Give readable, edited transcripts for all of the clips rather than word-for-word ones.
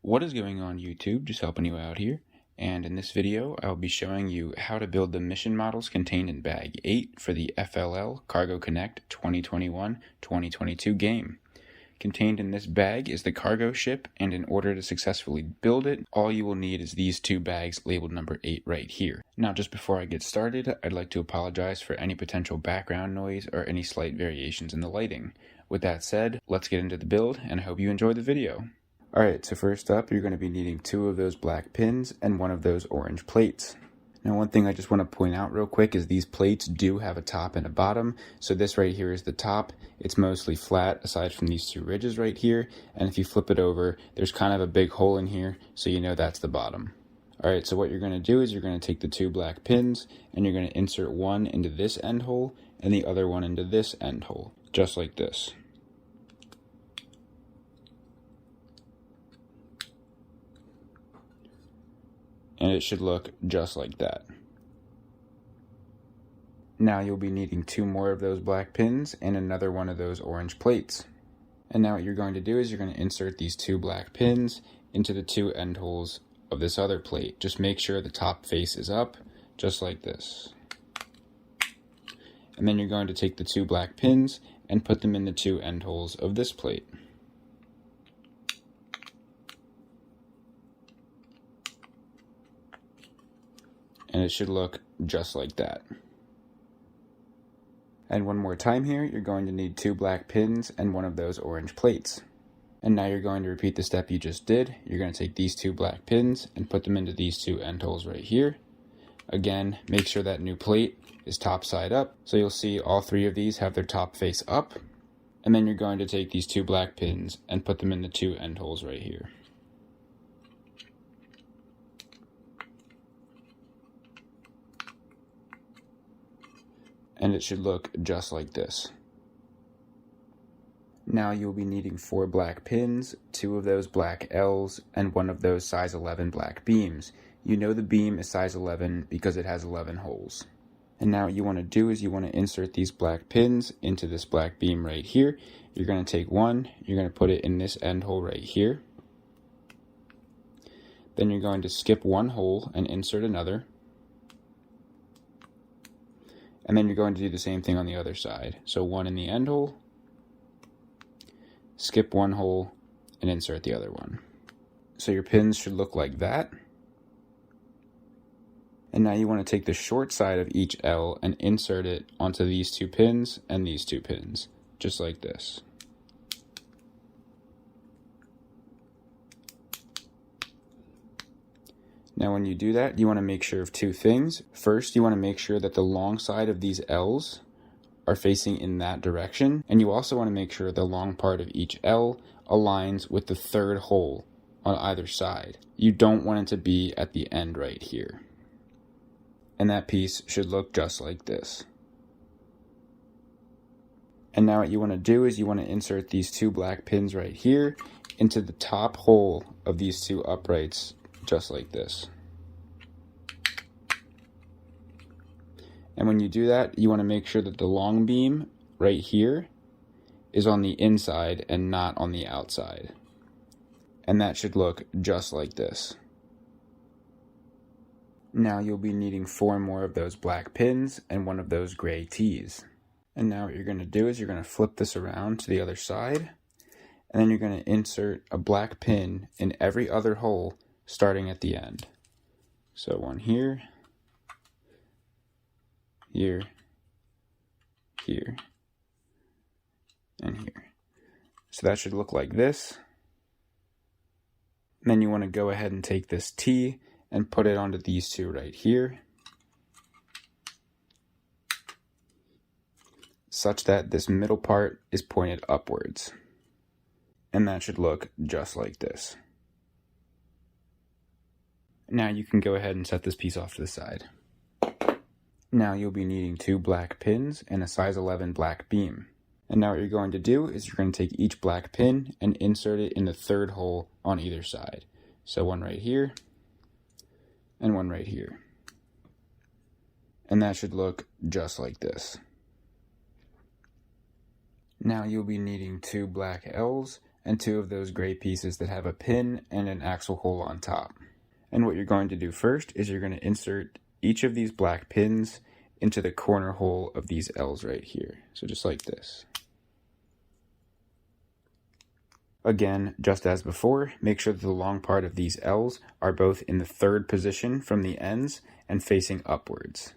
What is going on YouTube? Just helping you out here. And in this video, I'll be showing you how to build the mission models contained in Bag 8 for the FLL Cargo Connect 2021-2022 game. Contained in this bag is the cargo ship, and in order to successfully build it, all you will need is these two bags labeled number 8 right here. Now, just before I get started, I'd like to apologize for any potential background noise or any slight variations in the lighting. With that said, let's get into the build, and I hope you enjoy the video. Alright, so first up, you're going to be needing 2 of those black pins and 1 of those orange plates. Now, one thing I just want to point out real quick is these plates do have a top and a bottom. So this right here is the top. It's mostly flat aside from these 2 ridges right here. And if you flip it over, there's kind of a big hole in here, so you know that's the bottom. Alright, so what you're going to do is you're going to take the 2 black pins and you're going to insert one into this end hole and the other one into this end hole, just like this. And it should look just like that. Now you'll be needing 2 more of those black pins and another one of those orange plates. And now what you're going to do is you're going to insert these 2 black pins into the 2 end holes of this other plate. Just make sure the top face is up, just like this. And then you're going to take the 2 black pins and put them in the 2 end holes of this plate. And it should look just like that. And one more time here, you're going to need 2 black pins and 1 of those orange plates. And now you're going to repeat the step you just did. You're going to take these 2 black pins and put them into these 2 end holes right here. Again, make sure that new plate is top side up. So you'll see all 3 of these have their top face up. And then you're going to take these 2 black pins and put them in the 2 end holes right here. And it should look just like this. Now you'll be needing 4 black pins, 2 of those black L's, and 1 of those size 11 black beams. You know the beam is size 11 because it has 11 holes. And now what you want to do is you want to insert these black pins into this black beam right here. You're going to take one, you're going to put it in this end hole right here. Then you're going to skip 1 hole and insert another. And then you're going to do the same thing on the other side. So 1 in the end hole, skip 1 hole, and insert the other one. So your pins should look like that. And now you want to take the short side of each L and insert it onto these 2 pins and these 2 pins, just like this. Now when you do that, you want to make sure of 2 things. First, you want to make sure that the long side of these L's are facing in that direction. And you also want to make sure the long part of each L aligns with the 3rd hole on either side. You don't want it to be at the end right here. And that piece should look just like this. And now what you want to do is you want to insert these 2 black pins right here into the top hole of these 2 uprights, just like this. And when you do that, you want to make sure that the long beam right here is on the inside and not on the outside. And that should look just like this. Now you'll be needing 4 more of those black pins and 1 of those gray T's. And now what you're going to do is you're going to flip this around to the other side. And then you're going to insert a black pin in every other hole starting at the end. So 1 here, here, here, and here. So that should look like this. And then you want to go ahead and take this T and put it onto these 2 right here, such that this middle part is pointed upwards. And that should look just like this. Now you can go ahead and set this piece off to the side. Now you'll be needing 2 black pins and a size 11 black beam. And now what you're going to do is you're going to take each black pin and insert it in the 3rd hole on either side. So 1 right here, and 1 right here. And that should look just like this. Now you'll be needing 2 black L's and 2 of those gray pieces that have a pin and an axle hole on top. And what you're going to do first is you're going to insert each of these black pins into the corner hole of these L's right here. So just like this. Again, just as before, make sure that the long part of these L's are both in the 3rd position from the ends and facing upwards.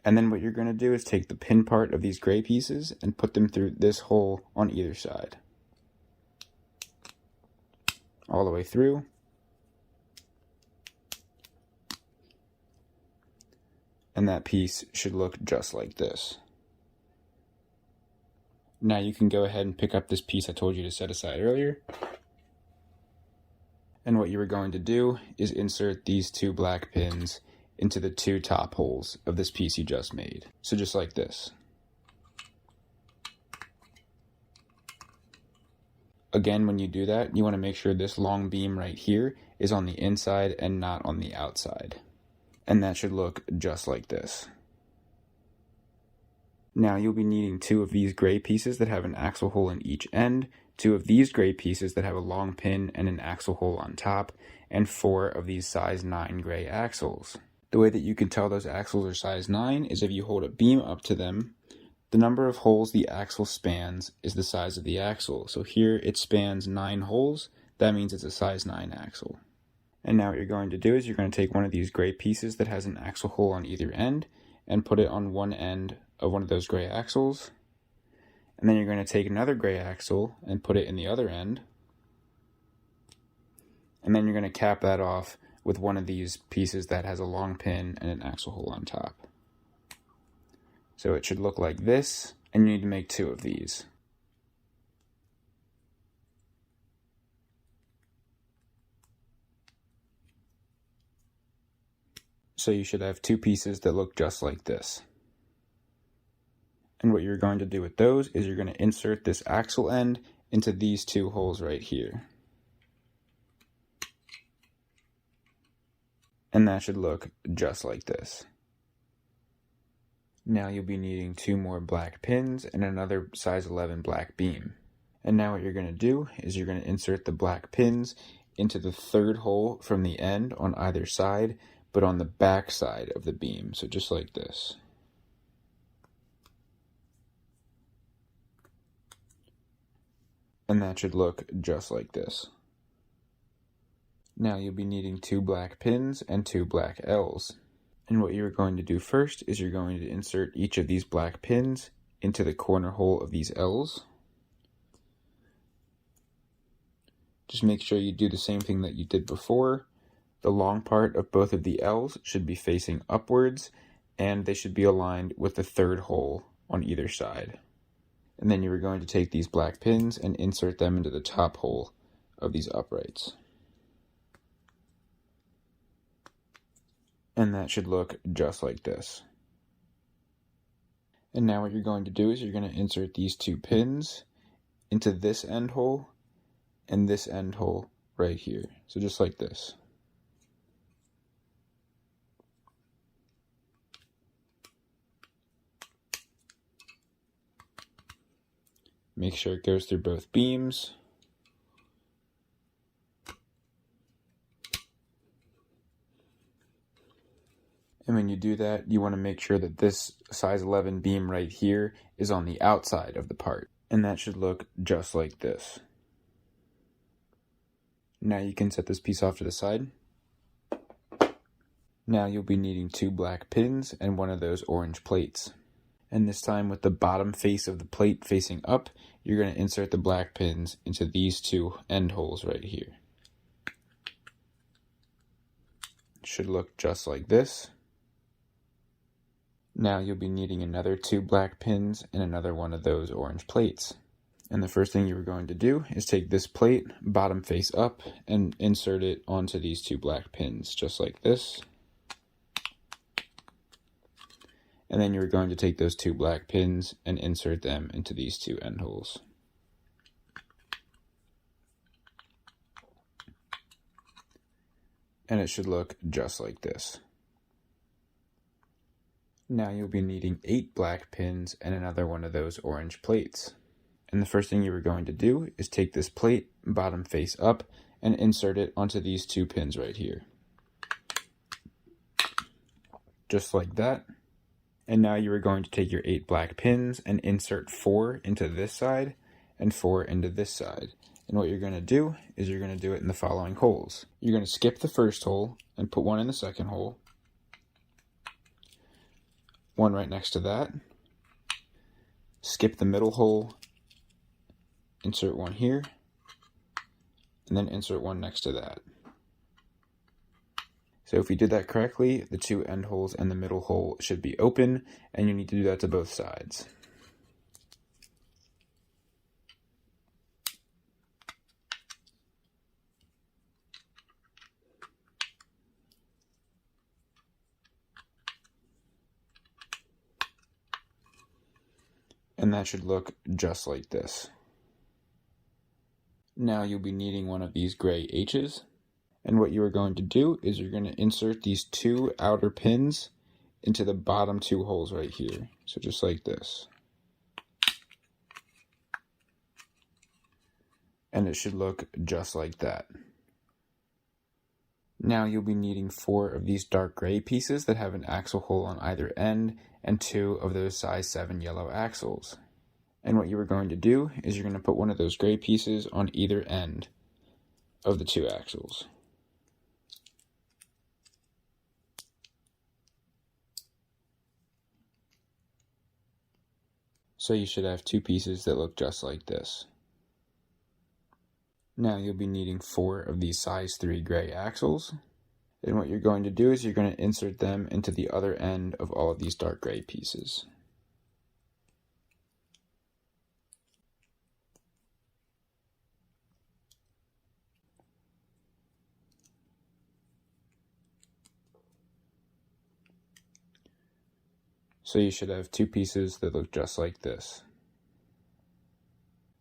And then what you're going to do is take the pin part of these gray pieces and put them through this hole on either side. All the way through. And that piece should look just like this. Now you can go ahead and pick up this piece I told you to set aside earlier. And what you are going to do is insert these 2 black pins into the 2 top holes of this piece you just made. So just like this. Again, when you do that, you want to make sure this long beam right here is on the inside and not on the outside. And that should look just like this. Now you'll be needing 2 of these gray pieces that have an axle hole in each end, 2 of these gray pieces that have a long pin and an axle hole on top, and 4 of these size 9 gray axles. The way that you can tell those axles are size 9 is if you hold a beam up to them, the number of holes the axle spans is the size of the axle. So here it spans 9 holes, that means it's a size 9 axle. And now what you're going to do is you're going to take one of these gray pieces that has an axle hole on either end and put it on one end of one of those gray axles. And then you're going to take another gray axle and put it in the other end. And then you're going to cap that off with one of these pieces that has a long pin and an axle hole on top. So it should look like this, and you need to make 2 of these. So you should have 2 pieces that look just like this. And what you're going to do with those is you're going to insert this axle end into these 2 holes right here. And that should look just like this. Now you'll be needing 2 more black pins and another size 11 black beam. And now what you're going to do is you're going to insert the black pins into the 3rd hole from the end on either side, but on the back side of the beam, so just like this. And that should look just like this. Now you'll be needing 2 black pins and 2 black L's. And what you're going to do first is you're going to insert each of these black pins into the corner hole of these L's. Just make sure you do the same thing that you did before. The long part of both of the L's should be facing upwards, and they should be aligned with the 3rd hole on either side. And then you are going to take these black pins and insert them into the top hole of these uprights. And that should look just like this. And now what you're going to do is you're going to insert these 2 pins into this end hole and this end hole right here. So just like this. Make sure it goes through both beams. And when you do that, you want to make sure that this size 11 beam right here is on the outside of the part. And that should look just like this. Now you can set this piece off to the side. Now you'll be needing 2 black pins and one of those orange plates. And this time with the bottom face of the plate facing up, you're going to insert the black pins into these 2 end holes right here. It should look just like this. Now you'll be needing another 2 black pins and another one of those orange plates. And the first thing you're going to do is take this plate, bottom face up, and insert it onto these 2 black pins, just like this. And then you're going to take those 2 black pins and insert them into these 2 end holes. And it should look just like this. Now you'll be needing 8 black pins and another one of those orange plates. And the first thing you are going to do is take this plate bottom face up and insert it onto these 2 pins right here. Just like that. And now you are going to take your 8 black pins and insert 4 into this side and 4 into this side. And what you're going to do is you're going to do it in the following holes. You're going to skip the first hole and put 1 in the second hole, 1 right next to that, skip the middle hole, insert 1 here, and then insert 1 next to that. So if you did that correctly, the 2 end holes and the middle hole should be open, and you need to do that to both sides. And that should look just like this. Now you'll be needing one of these gray H's. And what you are going to do is you're going to insert these 2 outer pins into the bottom 2 holes right here. So just like this. And it should look just like that. Now you'll be needing 4 of these dark gray pieces that have an axle hole on either end and 2 of those size 7 yellow axles. And what you are going to do is you're going to put one of those gray pieces on either end of the 2 axles. So you should have 2 pieces that look just like this. Now you'll be needing 4 of these size 3 gray axles. And what you're going to do is you're going to insert them into the other end of all of these dark gray pieces. So you should have 2 pieces that look just like this.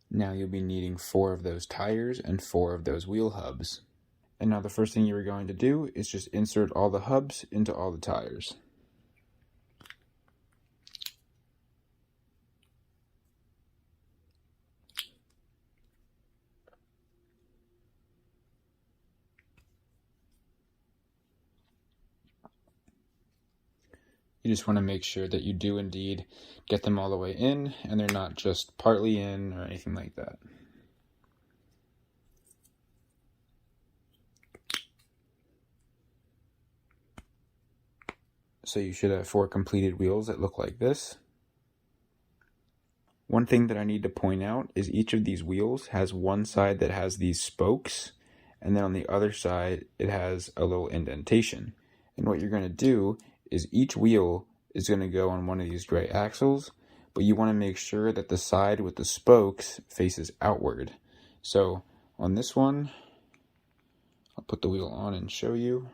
Now you'll be needing 4 of those tires and 4 of those wheel hubs. And now the first thing you are going to do is just insert all the hubs into all the tires. You just want to make sure that you do indeed get them all the way in and they're not just partly in or anything like that. So you should have 4 completed wheels that look like this. One thing that I need to point out is each of these wheels has one side that has these spokes, and then on the other side it has a little indentation. And what you're going to do is each wheel is going to go on one of these gray axles, but you want to make sure that the side with the spokes faces outward. So on this one, I'll put the wheel on and show you.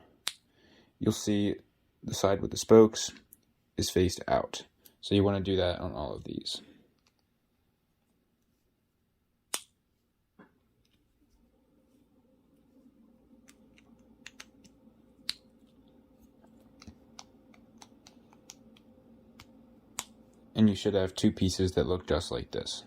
You'll see the side with the spokes is faced out. So you want to do that on all of these. And you should have 2 pieces that look just like this.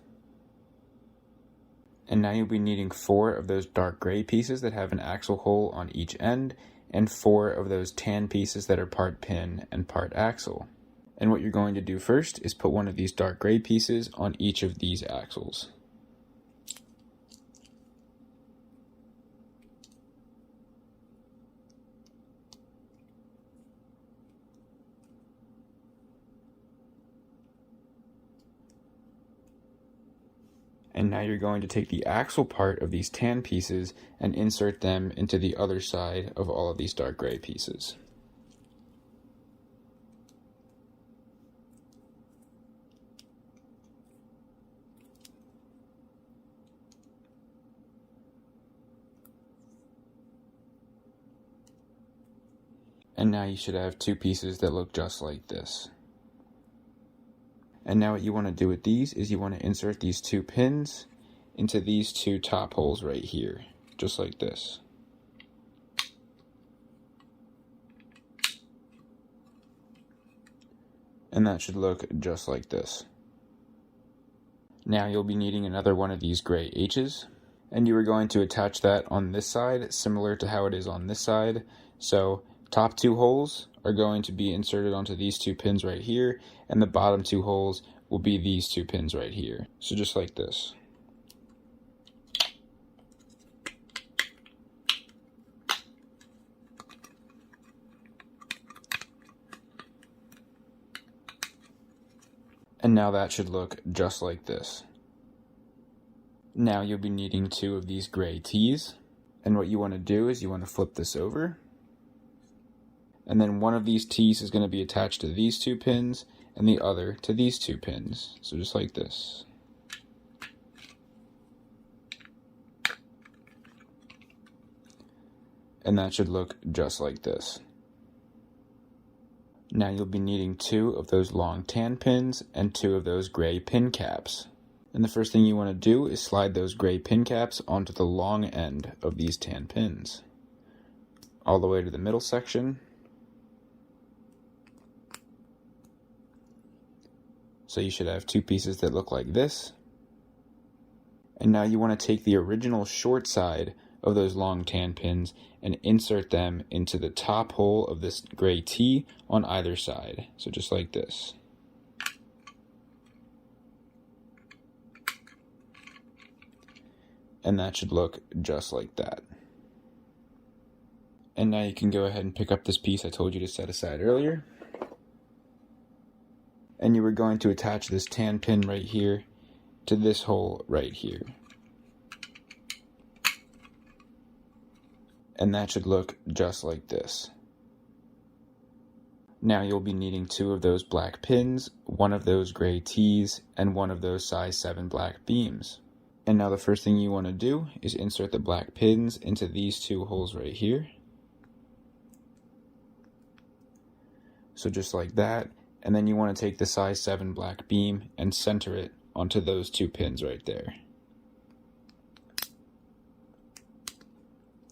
And now you'll be needing 4 of those dark gray pieces that have an axle hole on each end, and 4 of those tan pieces that are part pin and part axle. And what you're going to do first is put one of these dark gray pieces on each of these axles. And now you're going to take the axle part of these tan pieces and insert them into the other side of all of these dark gray pieces. And now you should have 2 pieces that look just like this. And now what you want to do with these is you want to insert these 2 pins into these 2 top holes right here, just like this. And that should look just like this. Now you'll be needing another one of these gray H's, and you are going to attach that on this side, similar to how it is on this side. So top two holes are going to be inserted onto these two pins right here, and the bottom two holes will be these two pins right here. So just like this. And now that should look just like this. Now you'll be needing two of these gray T's, and what you want to do is you want to flip this over, and then one of these T's is going to be attached to these two pins and the other to these two pins. So just like this. And that should look just like this. Now you'll be needing two of those long tan pins and two of those gray pin caps. And the first thing you want to do is slide those gray pin caps onto the long end of these tan pins, all the way to the middle section. So you should have two pieces that look like this. And now you want to take the original short side of those long tan pins and insert them into the top hole of this gray T on either side. So just like this. And that should look just like that. And now you can go ahead and pick up this piece I told you to set aside earlier. And you were going to attach this tan pin right here to this hole right here. And that should look just like this. Now you'll be needing two of those black pins, one of those gray T's, and one of those size 7 black beams. And now the first thing you want to do is insert the black pins into these two holes right here. So just like that, and then you want to take the size 7 black beam and center it onto those two pins right there.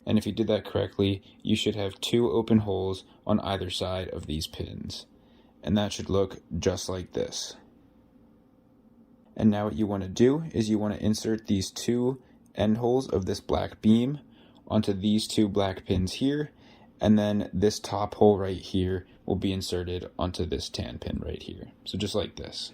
And if you did that correctly, you should have two open holes on either side of these pins. And that should look just like this. And now what you want to do is you want to insert these two end holes of this black beam onto these two black pins here, and then this top hole right here will be inserted onto this tan pin right here. So just like this.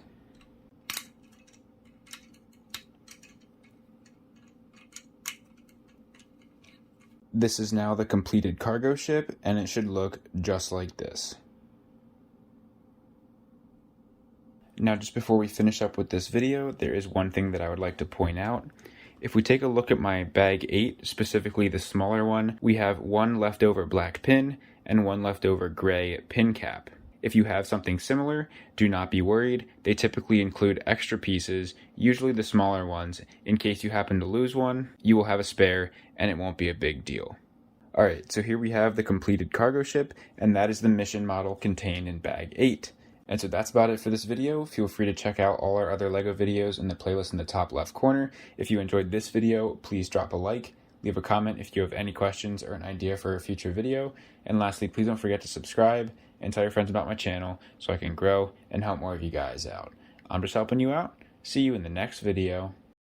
This is now the completed cargo ship, and it should look just like this. Now, just before we finish up with this video, there is one thing that I would like to point out. If we take a look at my bag 8, specifically the smaller one, we have one leftover black pin and one leftover gray pin cap. If you have something similar, do not be worried. They typically include extra pieces, usually the smaller ones. In case you happen to lose one, you will have a spare and it won't be a big deal. Alright, so here we have the completed cargo ship, and that is the mission model contained in bag 8. And so that's about it for this video. Feel free to check out all our other LEGO videos in the playlist in the top left corner. If you enjoyed this video, please drop a like, leave a comment if you have any questions or an idea for a future video, and lastly, please don't forget to subscribe and tell your friends about my channel so I can grow and help more of you guys out. I'm just helping you out. See you in the next video.